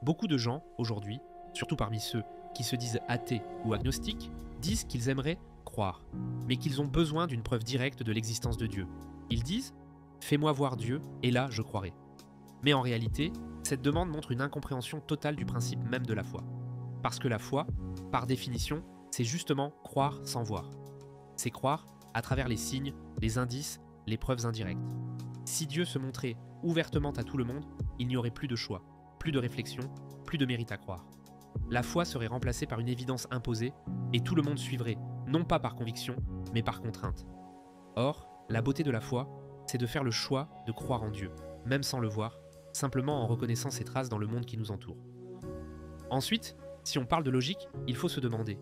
Beaucoup de gens, aujourd'hui, surtout parmi ceux qui se disent athées ou agnostiques, disent qu'ils aimeraient croire, mais qu'ils ont besoin d'une preuve directe de l'existence de Dieu. Ils disent « Fais-moi voir Dieu, et là je croirai ». Mais en réalité, cette demande montre une incompréhension totale du principe même de la foi. Parce que la foi, par définition, c'est justement croire sans voir. C'est croire à travers les signes, les indices, les preuves indirectes. Si Dieu se montrait ouvertement à tout le monde, il n'y aurait plus de choix, plus de réflexion, plus de mérite à croire. La foi serait remplacée par une évidence imposée et tout le monde suivrait, non pas par conviction, mais par contrainte. Or, la beauté de la foi, c'est de faire le choix de croire en Dieu, même sans le voir, simplement en reconnaissant ses traces dans le monde qui nous entoure. Ensuite, si on parle de logique, il faut se demander,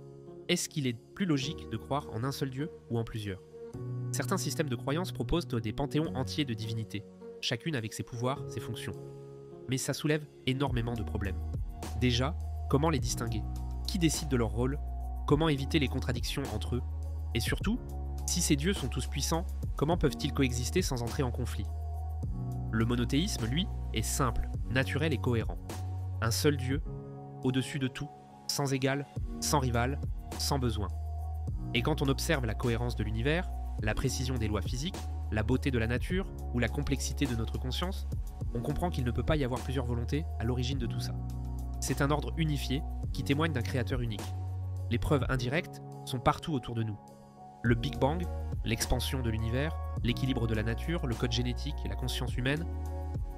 est-ce qu'il est plus logique de croire en un seul Dieu ou en plusieurs ? Certains systèmes de croyance proposent des panthéons entiers de divinités, chacune avec ses pouvoirs, ses fonctions. Mais ça soulève énormément de problèmes. Déjà, comment les distinguer ? Qui décide de leur rôle ? Comment éviter les contradictions entre eux ? Et surtout, si ces dieux sont tous puissants, comment peuvent-ils coexister sans entrer en conflit ? Le monothéisme, lui, est simple, naturel et cohérent. Un seul Dieu, au-dessus de tout, sans égal, sans rival, sans besoin. Et quand on observe la cohérence de l'univers, la précision des lois physiques, la beauté de la nature ou la complexité de notre conscience, on comprend qu'il ne peut pas y avoir plusieurs volontés à l'origine de tout ça. C'est un ordre unifié qui témoigne d'un créateur unique. Les preuves indirectes sont partout autour de nous. Le Big Bang, l'expansion de l'univers, l'équilibre de la nature, le code génétique et la conscience humaine,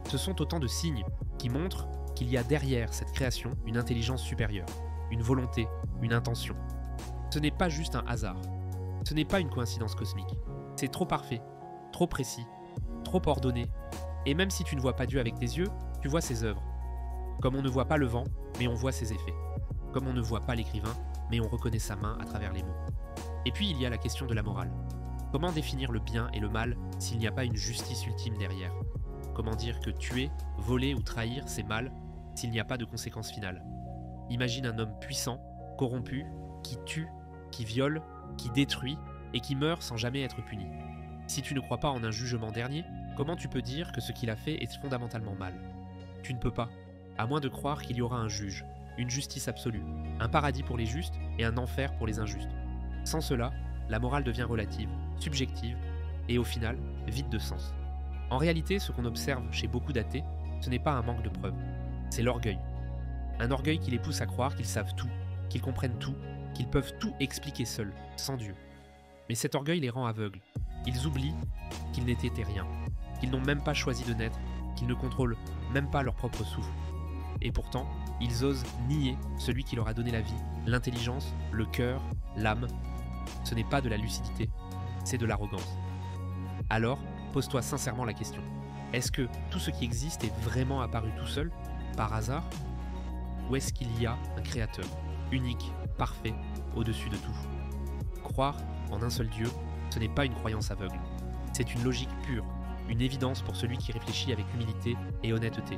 ce sont autant de signes qui montrent qu'il y a derrière cette création une intelligence supérieure, une volonté, une intention. Ce n'est pas juste un hasard. Ce n'est pas une coïncidence cosmique. C'est trop parfait, trop précis, trop ordonné. Et même si tu ne vois pas Dieu avec tes yeux, tu vois ses œuvres. Comme on ne voit pas le vent, mais on voit ses effets. Comme on ne voit pas l'écrivain, mais on reconnaît sa main à travers les mots. Et puis il y a la question de la morale. Comment définir le bien et le mal s'il n'y a pas une justice ultime derrière ? Comment dire que tuer, voler ou trahir, c'est mal s'il n'y a pas de conséquences finales ? Imagine un homme puissant, corrompu, qui tue, qui viole, qui détruit et qui meurt sans jamais être puni. Si tu ne crois pas en un jugement dernier, comment tu peux dire que ce qu'il a fait est fondamentalement mal ? Tu ne peux pas, à moins de croire qu'il y aura un juge, une justice absolue, un paradis pour les justes et un enfer pour les injustes. Sans cela, la morale devient relative, subjective et au final, vide de sens. En réalité, ce qu'on observe chez beaucoup d'athées, ce n'est pas un manque de preuves, c'est l'orgueil. Un orgueil qui les pousse à croire qu'ils savent tout, qu'ils comprennent tout, qu'ils peuvent tout expliquer seuls, sans Dieu. Mais cet orgueil les rend aveugles. Ils oublient qu'ils n'étaient rien, qu'ils n'ont même pas choisi de naître, qu'ils ne contrôlent même pas leur propre souffle. Et pourtant, ils osent nier celui qui leur a donné la vie, l'intelligence, le cœur, l'âme. Ce n'est pas de la lucidité, c'est de l'arrogance. Alors, pose-toi sincèrement la question. Est-ce que tout ce qui existe est vraiment apparu tout seul, par hasard ? Ou est-ce qu'il y a un créateur, unique, parfait, au-dessus de tout ? Croire en un seul Dieu, ce n'est pas une croyance aveugle. C'est une logique pure, une évidence pour celui qui réfléchit avec humilité et honnêteté.